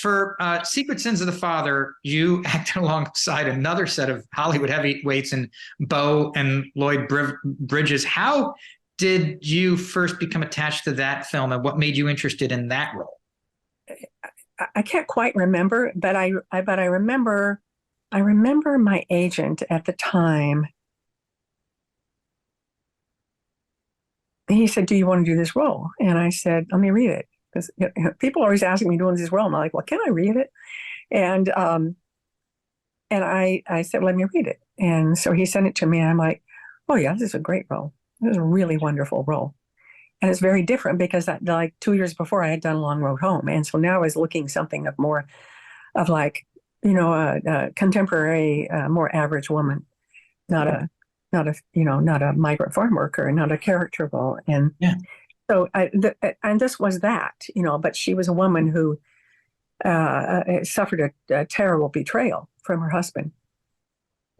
for Secret Sins of the Father, you acted alongside another set of Hollywood heavyweights in Beau and Lloyd Bridges. How did you first become attached to that film, and what made you interested in that role? I can't quite remember, but I remember my agent at the time. He said, "Do you want to do this role?" And I said, "Let me read it." Because people are always asking me doing this role. And I'm like, "Well, can I read it?" And I said, "Let me read it." And so he sent it to me, and I'm like, "Oh yeah, this is a great role. This is a really wonderful role." And it's very different because like 2 years before I had done Long Road Home. And so now I was looking something of more of like, a contemporary, more average woman, not a, not a migrant farm worker, not a character role. And Yeah. so and this was that, but she was a woman who suffered a terrible betrayal from her husband.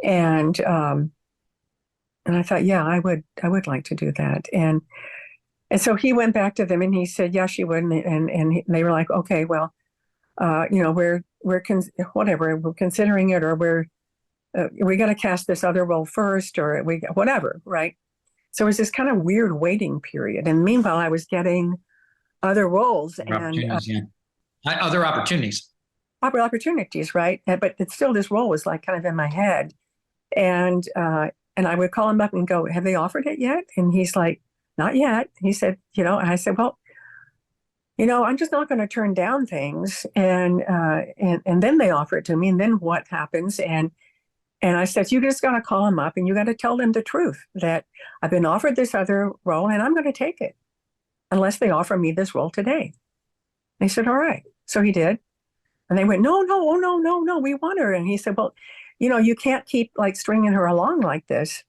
And I thought, yeah, I would like to do that. And so he went back to them and he said, yeah, she would. And they were like, okay, well, we're whatever, we're considering it, or we got to cast this other role first, or whatever, right? So it was this kind of weird waiting period. And meanwhile, I was getting other roles and other opportunities. Opportunities, right? But it's still, this role was like kind of in my head. And I would call him up and go, have they offered it yet? And he's like, not yet. He said, and I said, well, I'm just not going to turn down things. And then they offer it to me. And then what happens? And I said, you just got to call them up and you got to tell them the truth that I've been offered this other role and I'm going to take it unless they offer me this role today. And he said, all right. So he did. And they went, no, we want her. And he said, well, you can't keep like stringing her along like this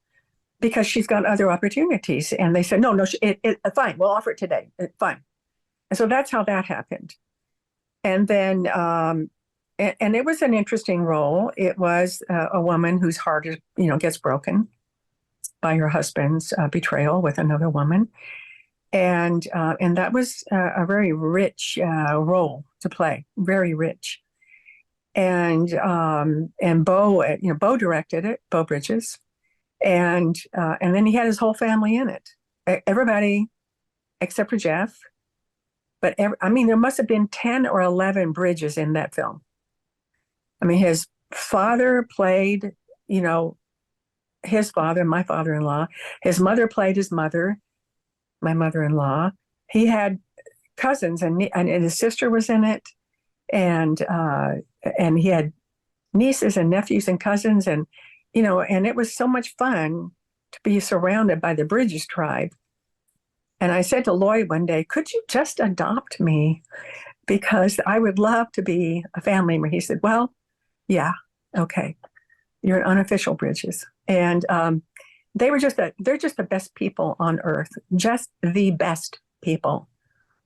because she's got other opportunities. And they said, no, fine, we'll offer it today. Fine. And so that's how that happened. And then, and it was an interesting role. It was a woman whose heart is, gets broken by her husband's betrayal with another woman. And that was a very rich role to play, very rich. And Beau directed it, Beau Bridges. And then he had his whole family in it. Everybody except for Jeff. But there must have been 10 or 11 Bridges in that film. His father played, his father, my father-in-law. His mother played his mother, my mother-in-law. He had cousins, and his sister was in it. And he had nieces and nephews and cousins, and it was so much fun to be surrounded by the Bridges tribe. And I said to Lloyd one day, could you just adopt me? Because I would love to be a family member. He said, well, yeah, okay. You're an unofficial Bridges. And they're just the best people on earth, just the best people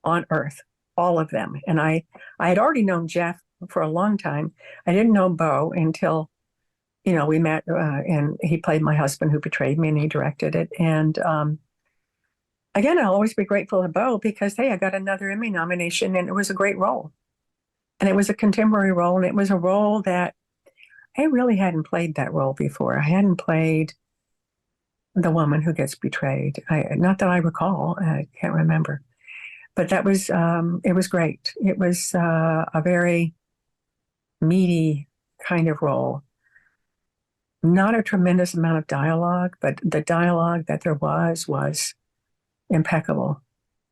on earth, all of them. And I had already known Jeff for a long time. I didn't know Beau until, we met and he played my husband who betrayed me and he directed it. And again, I'll always be grateful to Beau because, hey, I got another Emmy nomination and it was a great role. And it was a contemporary role, and it was a role that I really hadn't played that role before. I hadn't played the woman who gets betrayed. Not that I recall. I can't remember. But that was, it was great. It was a very meaty kind of role. Not a tremendous amount of dialogue, but the dialogue that there was impeccable.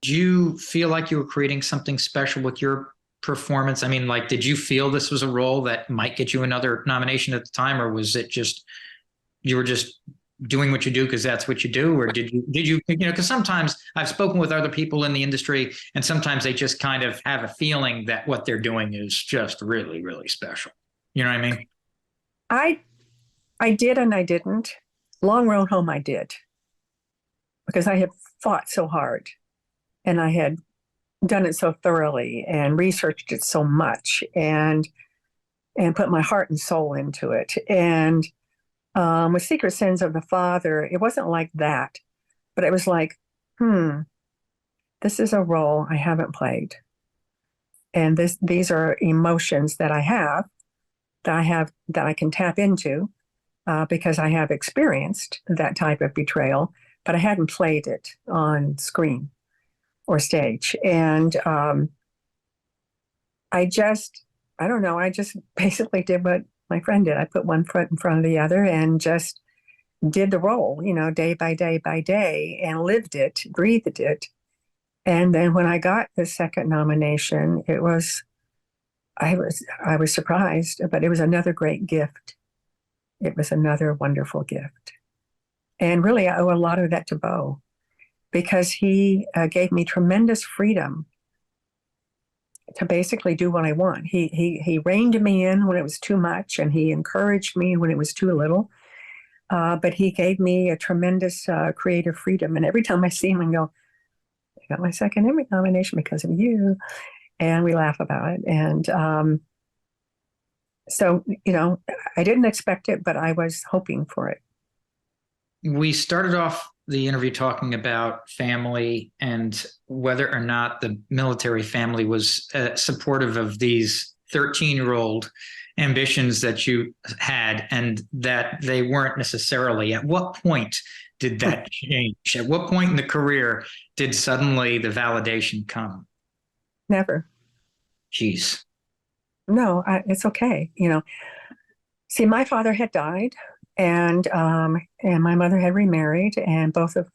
Do you feel like you were creating something special with your performance? Did you feel this was a role that might get you another nomination at the time, or was it just you were just doing what you do because that's what you do? Or did you because sometimes I've spoken with other people in the industry and sometimes they just kind of have a feeling that what they're doing is just really, really special. You know what I mean? I did and I didn't. Long Road Home I did because I had fought so hard and I had done it so thoroughly and researched it so much and put my heart and soul into it. And with Secret Sins of the Father, it wasn't like that, but it was like, this is a role I haven't played. And these are emotions that I have, that I can tap into, because I have experienced that type of betrayal, but I hadn't played it on screen or stage. And I don't know, I just basically did what my friend did. I put one foot in front of the other and just did the role, day by day, and lived it, breathed it. And then when I got the second nomination, I was surprised, but it was another great gift. It was another wonderful gift. And really, I owe a lot of that to Beau, because he gave me tremendous freedom to basically do what I want. He reined me in when it was too much, and he encouraged me when it was too little. But he gave me a tremendous creative freedom. And every time I see him and go, I got my second Emmy nomination because of you. And we laugh about it. And so, I didn't expect it, but I was hoping for it. We started off the interview talking about family and whether or not the military family was supportive of these 13-year-old ambitions that you had, and that they weren't necessarily. At what point did that change? At what point in the career did suddenly the validation come? Never. Jeez. No, it's okay. See, my father had died, and my mother had remarried, and both of,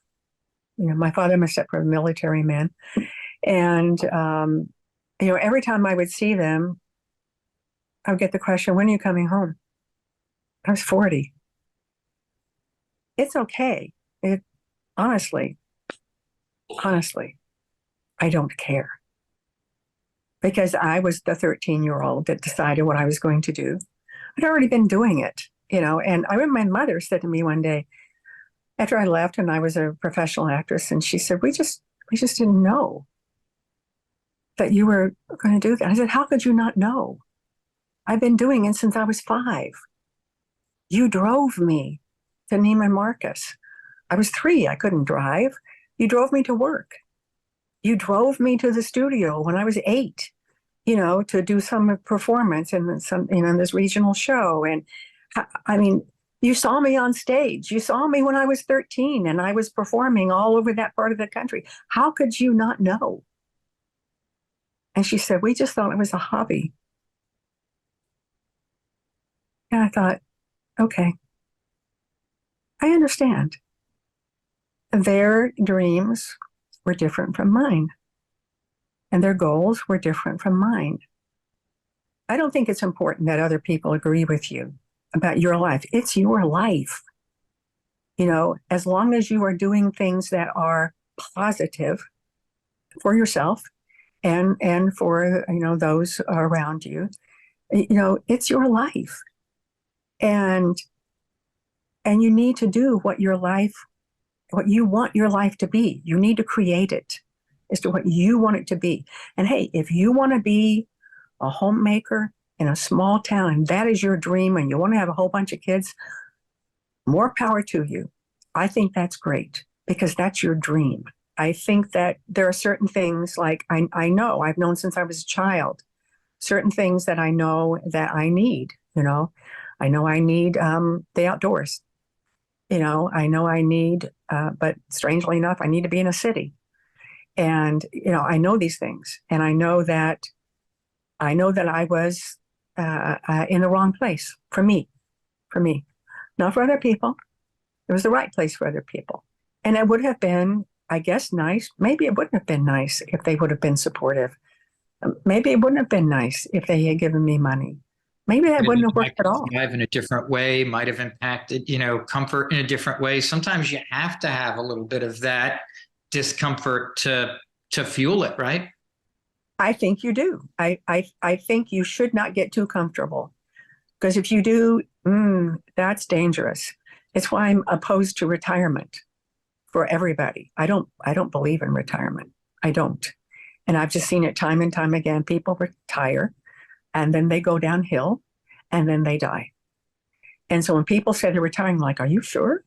my father was a separate military man. And, every time I would see them, I would get the question, when are you coming home? I was 40. It's okay. Honestly, I don't care. Because I was the 13-year-old that decided what I was going to do. I'd already been doing it, and I remember my mother said to me one day, after I left and I was a professional actress, and she said, we just didn't know that you were going to do that. I said, how could you not know? I've been doing it since I was 5. You drove me to Neiman Marcus. I was 3. I couldn't drive. You drove me to work. You drove me to the studio when I was 8, to do some performance in in this regional show. And I mean, you saw me on stage. You saw me when I was 13 and I was performing all over that part of the country. How could you not know? And she said, we just thought it was a hobby. And I thought, okay, I understand. Their dreams were different from mine, and their goals were different from mine. I don't think it's important that other people agree with you about your life. It's your life. As long as you are doing things that are positive for yourself and for, those around you, it's your life. And you need to do what you want your life to be. You need to create it as to what you want it to be. And hey, if you want to be a homemaker in a small town, and that is your dream, and you want to have a whole bunch of kids, more power to you. I think that's great, because that's your dream. I think that there are certain things, like I know, I've known since I was a child, certain things that I know that I need, I know I need the outdoors. I know I need, but strangely enough, I need to be in a city. And, I know these things, and I know that I was in the wrong place for me, not for other people. It was the right place for other people. And it would have been, I guess, nice. Maybe it wouldn't have been nice if they would have been supportive. Maybe it wouldn't have been nice if they had given me money. Maybe that wouldn't have worked at all. Life in a different way might have impacted, comfort in a different way. Sometimes you have to have a little bit of that discomfort to fuel it, right? I think you do. I think you should not get too comfortable, because if you do, that's dangerous. It's why I'm opposed to retirement for everybody. I don't believe in retirement. I don't. And I've just seen it time and time again. People retire, and then they go downhill, and then they die. And so when people say they're retiring, I'm like, are you sure?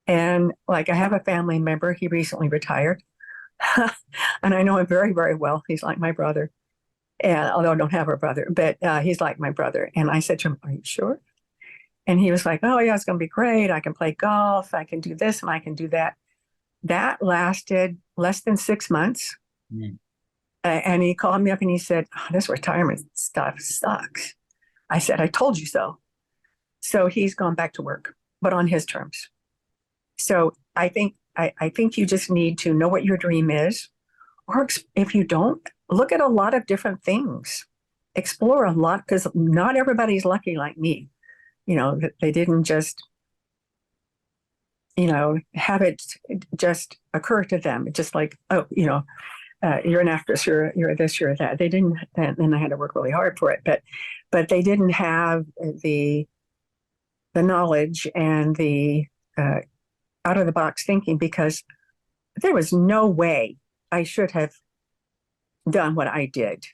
And like, I have a family member, he recently retired. And I know him very, very well. He's like my brother. And although I don't have a brother, but he's like my brother. And I said to him, "Are you sure?" And he was like, "Oh yeah, it's going to be great. I can play golf. I can do this and I can do that." That lasted less than 6 months. Mm. And he called me up and he said, "Oh, this retirement stuff sucks." I said, "I told you so." So he's gone back to work, but on his terms. So I think you just need to know what your dream is, or if you don't, look at a lot of different things, explore a lot, because not everybody's lucky like me. They didn't just have it just occur to them. It's just like, oh, you're an actress, you're this, you're that. They didn't, and I had to work really hard for it, but they didn't have the knowledge and the out of the box thinking, because there was no way I should have done what I did.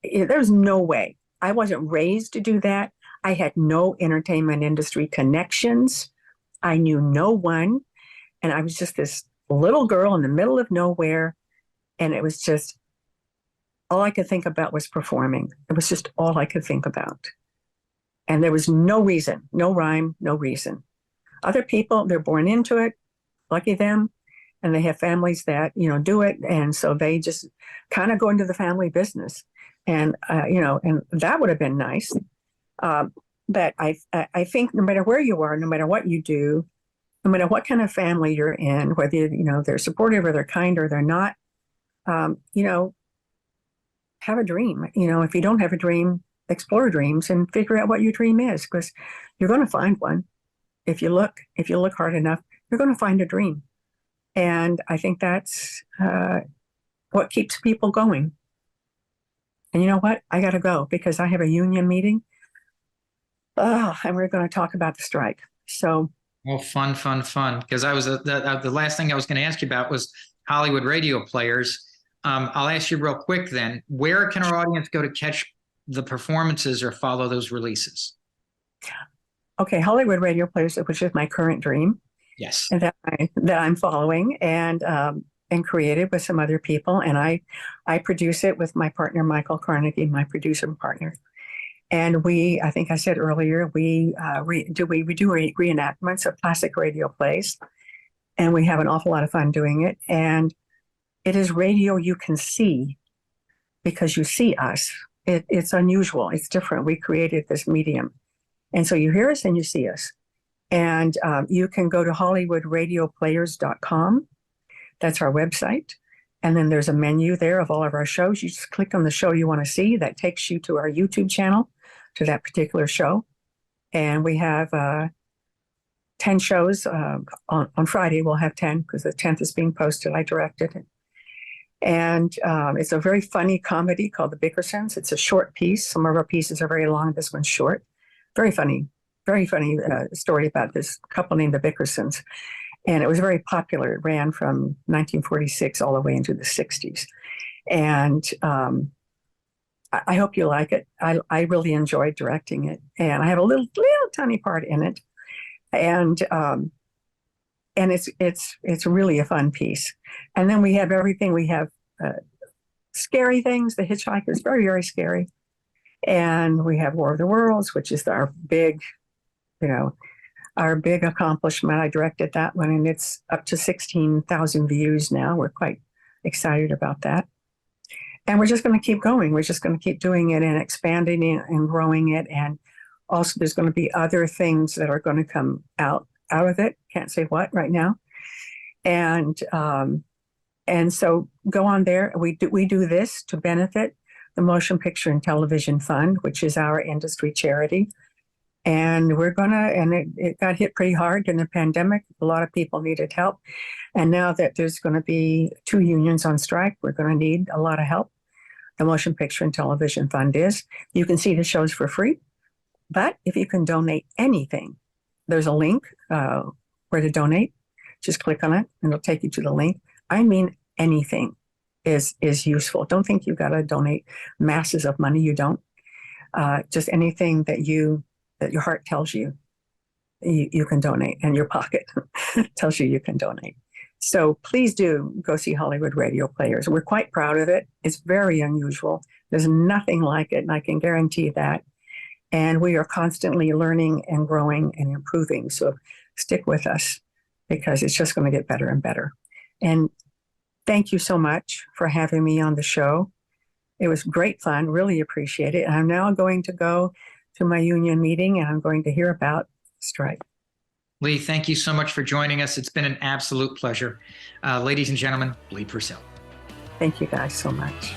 There's no way. I wasn't raised to do that. I had no entertainment industry connections. I knew no one. And I was just this little girl in the middle of nowhere. And it was just all I could think about was performing. It was just all I could think about. And there was no reason, no rhyme, no reason. Other people, they're born into it, lucky them, and they have families that, do it. And so they just kind of go into the family business. And, and that would have been nice. But I think no matter where you are, no matter what you do, no matter what kind of family you're in, whether, they're supportive or they're kind or they're not, have a dream. If you don't have a dream, explore dreams and figure out what your dream is, because you're going to find one. If you look hard enough, you're going to find a dream. And I think that's what keeps people going. And you know what? I got to go because I have a union meeting. Oh, and we're going to talk about the strike. So, well, fun. Because I was the last thing I was going to ask you about was Hollywood radio players. I'll ask you real quick then. Where can our audience go to catch the performances or follow those releases? Okay, Hollywood Radio Players, which is my current dream. Yes. And that I'm following and created with some other people. And I produce it with my partner, Michael Carnegie, my producer and partner. And I think I said earlier, we do reenactments of classic radio plays. And we have an awful lot of fun doing it. And it is radio you can see because you see us. It's unusual. It's different. We created this medium. And so you hear us and you see us. And you can go to HollywoodRadioPlayers.com. That's our website. And then there's a menu there of all of our shows. You just click on the show you want to see. That takes you to our YouTube channel, to that particular show. And we have 10 shows. On Friday, we'll have 10 because the 10th is being posted. I directed it. And it's a very funny comedy called The Bickersons. It's a short piece. Some of our pieces are very long. This one's short. Very funny story about this couple named the Bickersons. And it was very popular. It ran from 1946 all the way into the 60s. And I hope you like it. I really enjoyed directing it. And I have a little tiny part in it. And it's really a fun piece. And then we have everything. We have scary things. The Hitchhiker is very, very scary. And we have War of the Worlds, which is our big accomplishment. I directed that one, and it's up to 16,000 views now. We're quite excited about that. And we're just going to keep going. We're just going to keep doing it and expanding it and growing it. And also there's going to be other things that are going to come out of it. Can't say what right now. And so go on there. We do this to benefit the Motion Picture and Television Fund, which is our industry charity. And it got hit pretty hard in the pandemic. A lot of people needed help. And now that there's going to be 2 unions on strike, we're going to need a lot of help. The Motion Picture and Television Fund is. You can see the shows for free. But if you can donate anything, there's a link where to donate. Just click on it and it'll take you to the link. I mean, anything is useful. Don't think you've got to donate masses of money. You don't. Just anything that your heart tells you can donate, and your pocket tells you can donate. So please do go see Hollywood Radio Players. We're quite proud of it. It's very unusual. There's nothing like it, and I can guarantee that. And we are constantly learning and growing and improving. So stick with us because it's just going to get better and better. And thank you so much for having me on the show. It was great fun. Really appreciate it. And I'm now going to go to my union meeting and I'm going to hear about strike. Lee, thank you so much for joining us. It's been an absolute pleasure. Ladies and gentlemen, Lee Purcell. Thank you guys so much.